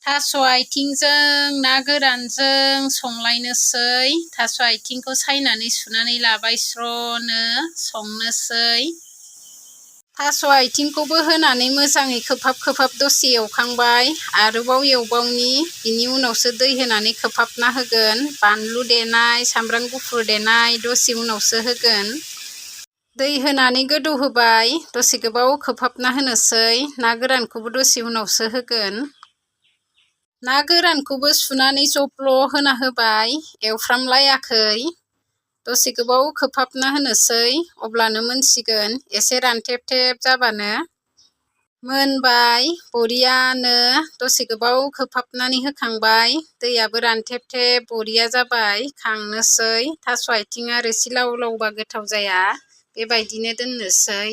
थास' आथिंजों ना गोरानजों संलायनोसै। थास' आथिंखौ सायनानै सुनानै लाबाय स्र'नो संनोसै। थास' आथिंखौबो होनानै मोजाङै खोबहाब दसे एवखांबाय आरोबाव एवबावनि बिनि उनावसो दै होनानै खोबहाबना होगोन। बानलु देनाय सामब्राम गुफुर देनाय दसे उनावसो होगोन। दै होनानै गोदौहोबाय दसे गोबाव खोबहाबना होनोसै। ना गोरानखौबो दसे उनावसो होगोन। ना गोरानखौबो सुनानै जब्ल' होना होबाय एवफ्रामलायाखै। दसे गोबाव खोबहाबना होनोसै अब्लानो मोनसिगोन। एसे रानथेब जाबानो मोनबाय बरियानो। दसे गोबाव खोबहाबनानै होखांबाय दैयाबो रानथेब बरिया जाबाय खांनोसै। थास' आथिङा रोसि लाव लावबा गोथाव जाया बेबायदिनो दोननोसै।